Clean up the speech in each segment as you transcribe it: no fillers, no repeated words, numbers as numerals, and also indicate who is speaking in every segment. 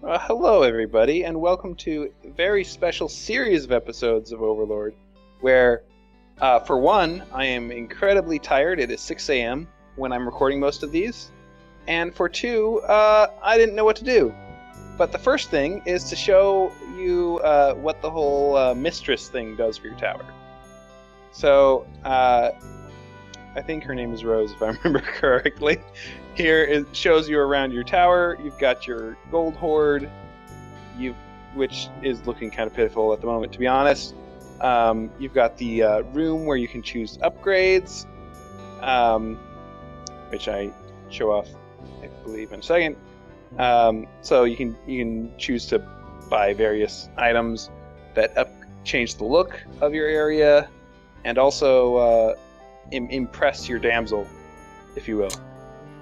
Speaker 1: Hello, everybody, and welcome to a very special series of episodes of Overlord, where, for one, I am incredibly tired. It is 6 a.m. when I'm recording most of these, and for two, I didn't know what to do. But the first thing is to show you what the whole mistress thing does for your tower. So, I think her name is Rose, if I remember correctly. Here it shows you around your tower. You've got your gold hoard, which is looking kind of pitiful at the moment, to be honest. You've got the room where you can choose upgrades, which I show off, I believe, in a second. So you can choose to buy various items that change the look of your area, and also impress your damsel, if you will.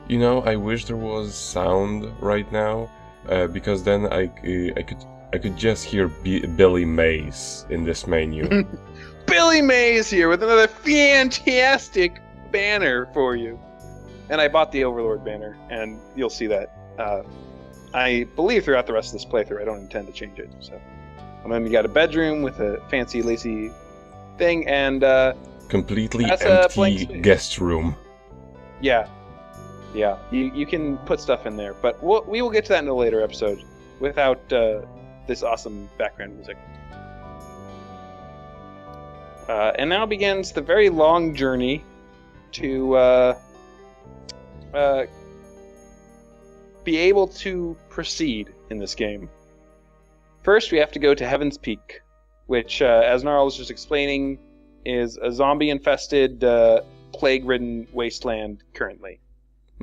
Speaker 2: You know, I wish there was sound right now, because then I could just hear Billy Mays in this menu.
Speaker 1: Billy Mays here with another fantastic banner for you. And I bought the Overlord banner, and you'll see that. I believe throughout the rest of this playthrough, I don't intend to change it. So, and then you got a bedroom with a fancy, lacy thing, and
Speaker 2: completely empty guest room.
Speaker 1: Yeah. You can put stuff in there, but we will get to that in a later episode without this awesome background music. And now begins the very long journey to be able to proceed in this game. First, we have to go to Heaven's Peak, which, as Gnarl was just explaining, is a zombie-infested, plague-ridden wasteland currently.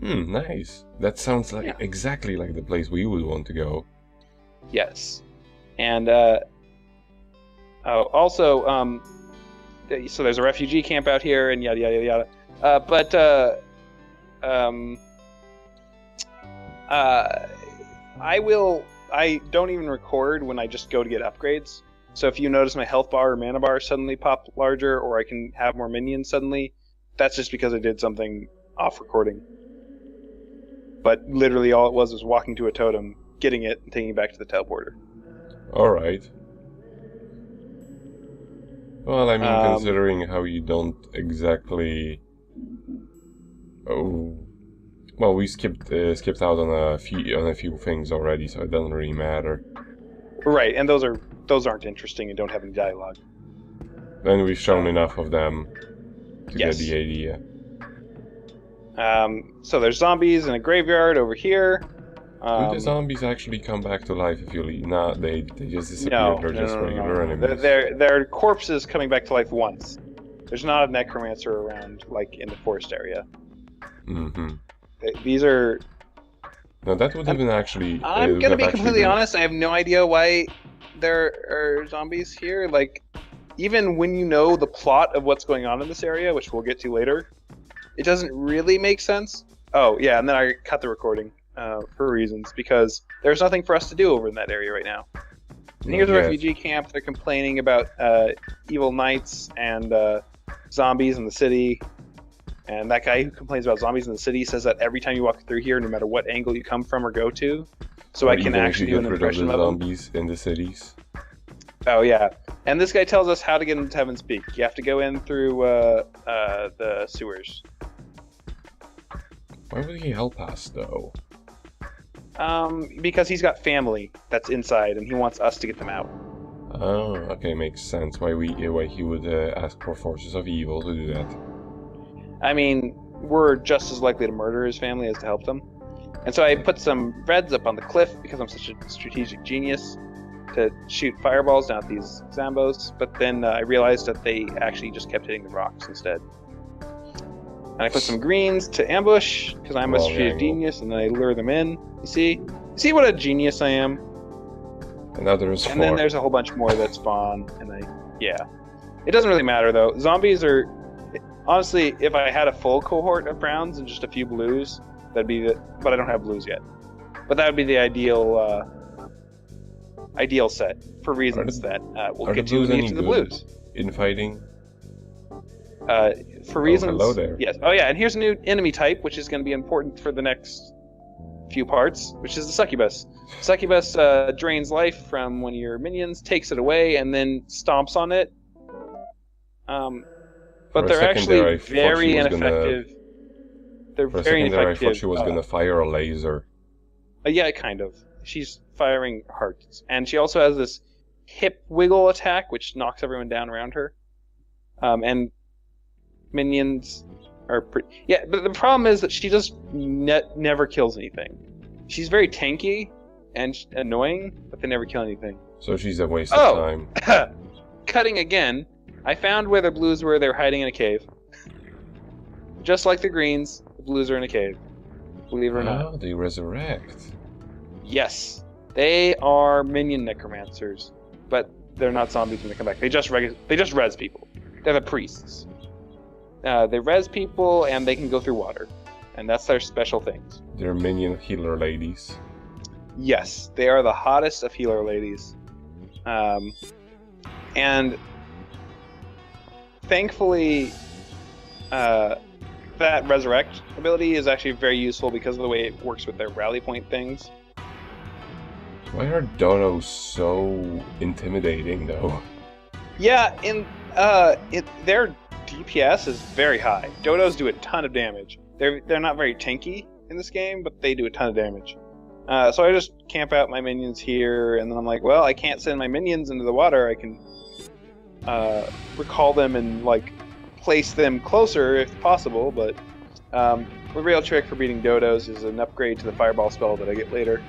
Speaker 2: Nice. That sounds like exactly like the place we would want to go.
Speaker 1: Yes. And, also, so there's a refugee camp out here, and yada, yada, yada. I don't even record when I just go to get upgrades. So if you notice my health bar or mana bar suddenly pop larger, or I can have more minions suddenly, that's just because I did something off recording. But literally all it was walking to a totem, getting it, and taking it back to the teleporter.
Speaker 2: Alright. Well, I mean, considering how you don't exactly... Oh... Well, we skipped out on a few things already, so it doesn't really matter.
Speaker 1: Right, and those aren't interesting and don't have any dialogue.
Speaker 2: Then we've shown enough of them to get the idea.
Speaker 1: So there's zombies in a graveyard over here.
Speaker 2: Do the zombies actually come back to life if you leave? Nah, they just disappear.
Speaker 1: No,
Speaker 2: They're just regular enemies.
Speaker 1: They're corpses coming back to life once. There's not a necromancer around like in the forest area.
Speaker 2: Mm-hmm.
Speaker 1: These are...
Speaker 2: No, that would have been actually...
Speaker 1: I'm gonna be completely honest, I have no idea why there are zombies here. Like, even when you know the plot of what's going on in this area, which we'll get to later, it doesn't really make sense. Oh, yeah, and then I cut the recording for reasons, because there's nothing for us to do over in that area right now. And here's a refugee camp. They're complaining about evil knights and zombies in the city. And that guy who complains about zombies in the city says that every time you walk through here, no matter what angle you come from or go to, so I can actually do an impression of them.
Speaker 2: Zombies in the cities.
Speaker 1: Oh yeah, and this guy tells us how to get into Heaven's Peak. You have to go in through the sewers.
Speaker 2: Why would he help us, though?
Speaker 1: Because he's got family that's inside, and he wants us to get them out.
Speaker 2: Oh, okay, makes sense. Why he would ask for forces of evil to do that.
Speaker 1: I mean, we're just as likely to murder his family as to help them. And so I put some reds up on the cliff because I'm such a strategic genius to shoot fireballs down at these Zambos, but then I realized that they actually just kept hitting the rocks instead. And I put some greens to ambush because I'm a strategic genius, and then I lure them in. You see what a genius I am?
Speaker 2: And now there's
Speaker 1: more. And then there's a whole bunch more that spawn, and it doesn't really matter though. Zombies are... Honestly, if I had a full cohort of browns and just a few blues, that'd be but I don't have blues yet. But that would be the ideal set for reasons that we'll get to in each of the blues.
Speaker 2: In fighting?
Speaker 1: For reasons.
Speaker 2: Hello there.
Speaker 1: Yes. Oh yeah, and here's a new enemy type, which is going to be important for the next few parts, which is the succubus. Succubus drains life from one of your minions, takes it away, and then stomps on it. But they're actually very ineffective. They're very ineffective.
Speaker 2: I thought she was gonna fire a laser.
Speaker 1: Yeah, kind of. She's firing hearts, and she also has this hip wiggle attack, which knocks everyone down around her. And minions are yeah, but the problem is that she just never kills anything. She's very tanky and annoying, but they never kill anything.
Speaker 2: So she's a waste of time.
Speaker 1: Cutting again. I found where the blues were. They were hiding in a cave. Just like the greens, the blues are in a cave. Believe it or not.
Speaker 2: Oh, they resurrect.
Speaker 1: Yes. They are minion necromancers, but they're not zombies when they come back. They just res people. They're the priests. They res people, and they can go through water. And that's their special things.
Speaker 2: They're minion healer ladies.
Speaker 1: Yes, they are the hottest of healer ladies. And thankfully, that resurrect ability is actually very useful because of the way it works with their rally point things.
Speaker 2: Why are Dodos so intimidating, though?
Speaker 1: Yeah, their DPS is very high. Dodos do a ton of damage. They're not very tanky in this game, but they do a ton of damage. So I just camp out my minions here, and then I'm like, well, I can't send my minions into the water. I can recall them and place them closer if possible. But the real trick for beating Dodos is an upgrade to the fireball spell that I get later.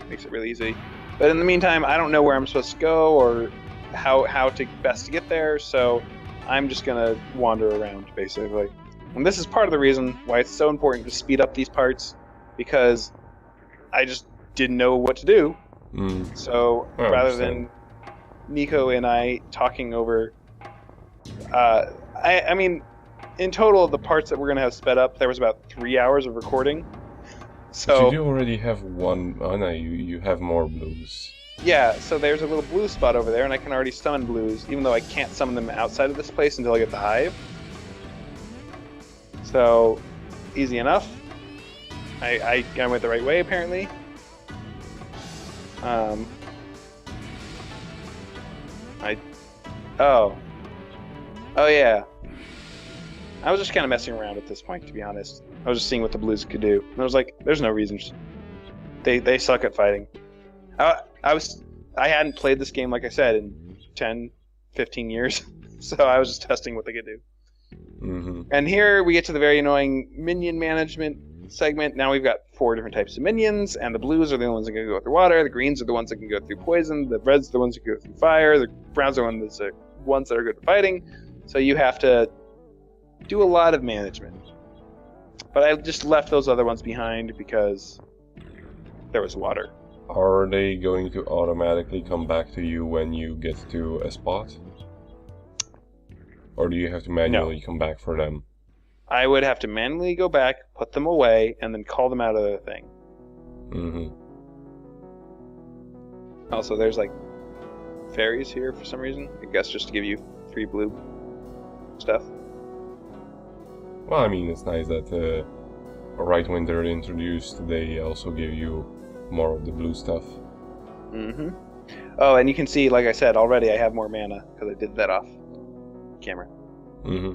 Speaker 1: Makes it really easy. But in the meantime, I don't know where I'm supposed to go or how to best to get there, so I'm just gonna wander around basically. And this is part of the reason why it's so important to speed up these parts, because I just didn't know what to do. So rather than Nico and I talking over, I mean, in total, the parts that we're gonna have sped up, there was about 3 hours of recording. So
Speaker 2: you do already have one. Oh no, you have more blues.
Speaker 1: Yeah, so there's a little blue spot over there, and I can already summon blues, even though I can't summon them outside of this place until I get the hive. So, easy enough. I went the right way, apparently. Oh yeah. I was just kind of messing around at this point, to be honest. I was just seeing what the blues could do. And I was like, there's no reason. They suck at fighting. I hadn't played this game, like I said, in 10, 15 years. So I was just testing what they could do.
Speaker 2: Mm-hmm.
Speaker 1: And here we get to the very annoying minion management segment. Now we've got 4 different types of minions, and the blues are the ones that can go through water, the greens are the ones that can go through poison, the reds are the ones that can go through fire, the browns are the ones that are good at fighting. So you have to do a lot of management. But I just left those other ones behind because there was water.
Speaker 2: Are they going to automatically come back to you when you get to a spot? Or do you have to manually come back for them?
Speaker 1: I would have to manually go back, put them away, and then call them out of the thing.
Speaker 2: Mm-hmm.
Speaker 1: Also, there's fairies here for some reason. I guess just to give you free blue stuff.
Speaker 2: Well, I mean, it's nice that right when they're introduced, they also give you more of the blue stuff.
Speaker 1: Mm-hmm. Oh, and you can see, like I said, already I have more mana because I did that off camera.
Speaker 2: Mm-hmm.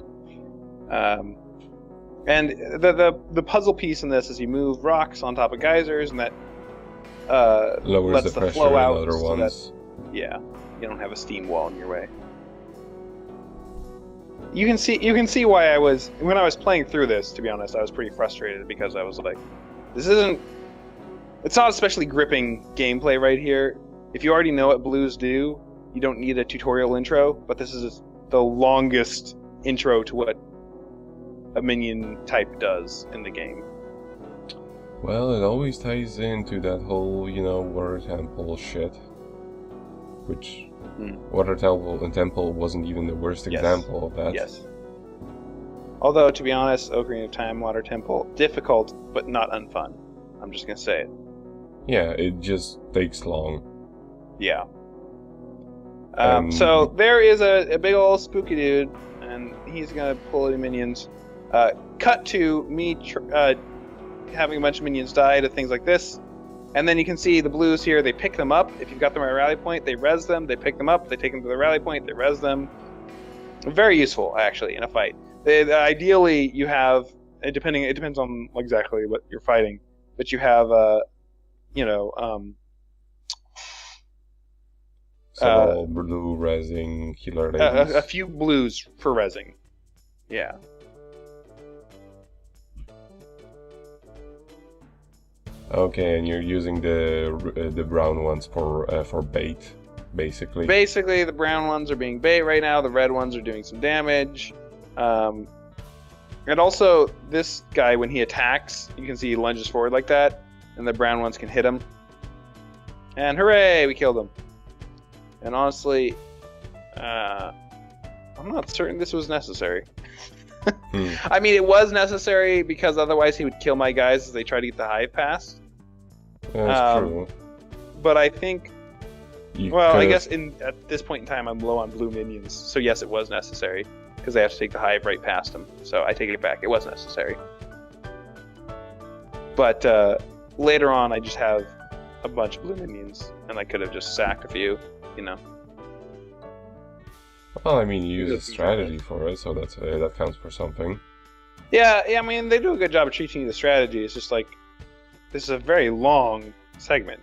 Speaker 1: And the puzzle piece in this is you move rocks on top of geysers, and that
Speaker 2: lowers
Speaker 1: lets
Speaker 2: the
Speaker 1: the
Speaker 2: pressure
Speaker 1: flow out.
Speaker 2: in other
Speaker 1: So
Speaker 2: ones.
Speaker 1: yeah, you don't have a steam wall in your way. You can see why when I was playing through this, to be honest, I was pretty frustrated because I was like, it's not especially gripping gameplay right here. If you already know what blues do, you don't need a tutorial intro, but this is the longest intro to what a minion type does in the game.
Speaker 2: Well, it always ties into that whole, Water Temple shit. Which, Water Temple wasn't even the worst example of that.
Speaker 1: Yes. Although, to be honest, Ocarina of Time, Water Temple, difficult, but not unfun. I'm just gonna say it.
Speaker 2: Yeah, it just takes long.
Speaker 1: Yeah. So there is a big old spooky dude, and he's gonna pull in minions. Cut to me having a bunch of minions die to things like this. And then you can see the blues here, they pick them up. If you've got them at a rally point, they res them, they pick them up, they take them to the rally point, they res them. Very useful, actually, in a fight. Ideally, you have, it depends on exactly what you're fighting, but you have,
Speaker 2: several blue resing healer ladies.
Speaker 1: A few blues for resing. Yeah.
Speaker 2: Okay, and you're using the brown ones for bait, basically.
Speaker 1: Basically, the brown ones are being bait right now. The red ones are doing some damage. And also, this guy, when he attacks, you can see he lunges forward like that, and the brown ones can hit him. And hooray, we killed him. And honestly, I'm not certain this was necessary. I mean, it was necessary because otherwise he would kill my guys as they try to get the hive past.
Speaker 2: That's true.
Speaker 1: But I think, I guess at this point in time I'm low on blue minions, so yes, it was necessary because they have to take the hive right past them. So I take it back; it was necessary. But later on, I just have a bunch of blue minions, and I could have just sacked a few, you know.
Speaker 2: Well, I mean, you use a strategy for it, so that counts for something.
Speaker 1: Yeah, I mean, they do a good job of teaching you the strategy. It's just like, this is a very long segment.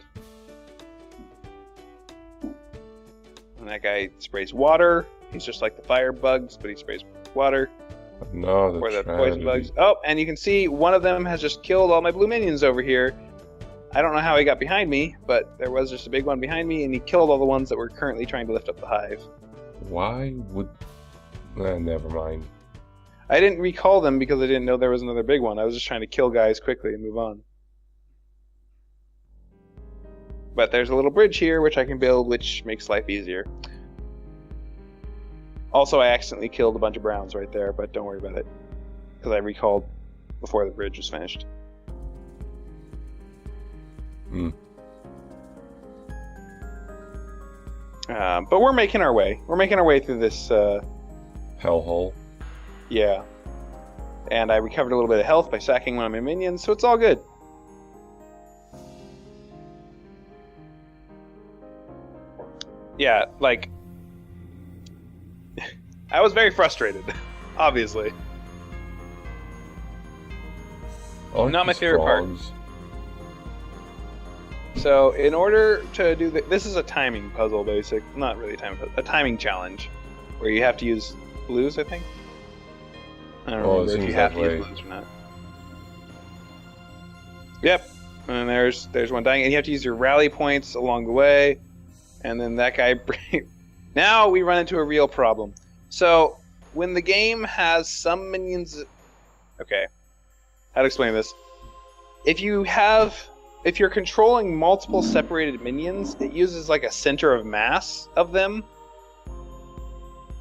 Speaker 1: And that guy sprays water. He's just like the fire bugs, but he sprays water.
Speaker 2: No,
Speaker 1: or the poison bugs. Oh, and you can see one of them has just killed all my blue minions over here. I don't know how he got behind me, but there was just a big one behind me, and he killed all the ones that were currently trying to lift up the hive.
Speaker 2: Why would... never mind.
Speaker 1: I didn't recall them because I didn't know there was another big one. I was just trying to kill guys quickly and move on. But there's a little bridge here which I can build, which makes life easier. Also, I accidentally killed a bunch of browns right there, but don't worry about it. Because I recalled before the bridge was finished. But we're making our way. We're making our way through this...
Speaker 2: hellhole.
Speaker 1: Yeah. And I recovered a little bit of health by sacking one of my minions, so it's all good. Yeah, like... I was very frustrated, obviously. Not my favorite part. So, in order to do this is a timing puzzle, not really a timing puzzle, a timing challenge, where you have to use blues, I think. I don't remember if you have to use blues or not. Yep, and there's one dying, and you have to use your rally points along the way, and then that guy... Now we run into a real problem. So, when the game has some minions... Okay, how to explain this? If you're controlling multiple separated minions, it uses like a center of mass of them.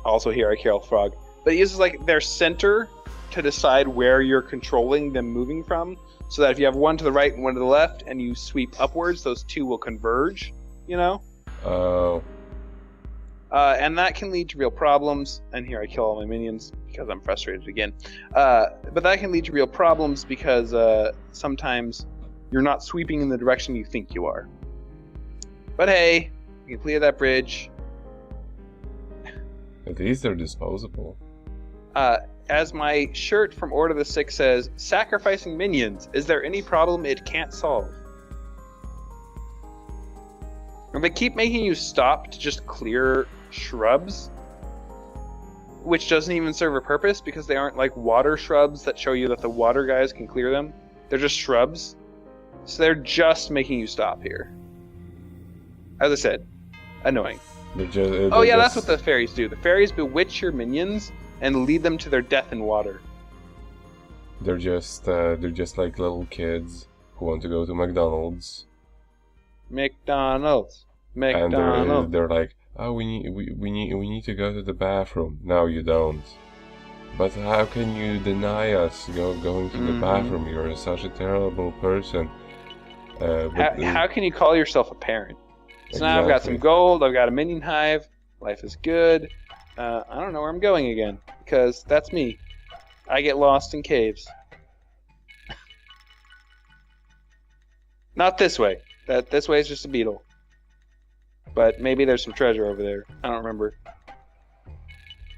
Speaker 1: Also here I kill frog. But it uses like their center to decide where you're controlling them moving from. So that if you have one to the right and one to the left, and you sweep upwards, those two will converge, you know?
Speaker 2: Oh.
Speaker 1: And that can lead to real problems. And here I kill all my minions because I'm frustrated again. But that can lead to real problems because sometimes you're not sweeping in the direction you think you are. But hey, we completed that bridge.
Speaker 2: At least they're disposable.
Speaker 1: As my shirt from Order of the Six says, sacrificing minions, is there any problem it can't solve? And they keep making you stop to just clear shrubs, which doesn't even serve a purpose because they aren't like water shrubs that show you that the water guys can clear them. They're just shrubs. So they're just making you stop here. As I said, annoying. That's what the fairies do. The fairies bewitch your minions and lead them to their death in water.
Speaker 2: They're just like little kids who want to go to McDonald's.
Speaker 1: McDonald's.
Speaker 2: And they're like, oh, we need to go to the bathroom. No, you don't. But how can you deny us going to the bathroom? You're such a terrible person.
Speaker 1: How can you call yourself a parent? So now I've got some gold, I've got a minion hive, life is good. I don't know where I'm going again, because that's me. I get lost in caves. Not this way. This way is just a beetle. But maybe there's some treasure over there. I don't remember.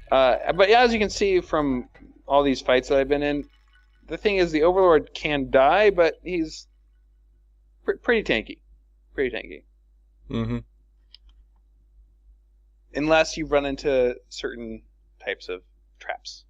Speaker 1: But yeah, as you can see from all these fights that I've been in, the thing is the Overlord can die, but he's pretty tanky. Pretty tanky.
Speaker 2: Mm-hmm.
Speaker 1: Unless you run into certain types of traps.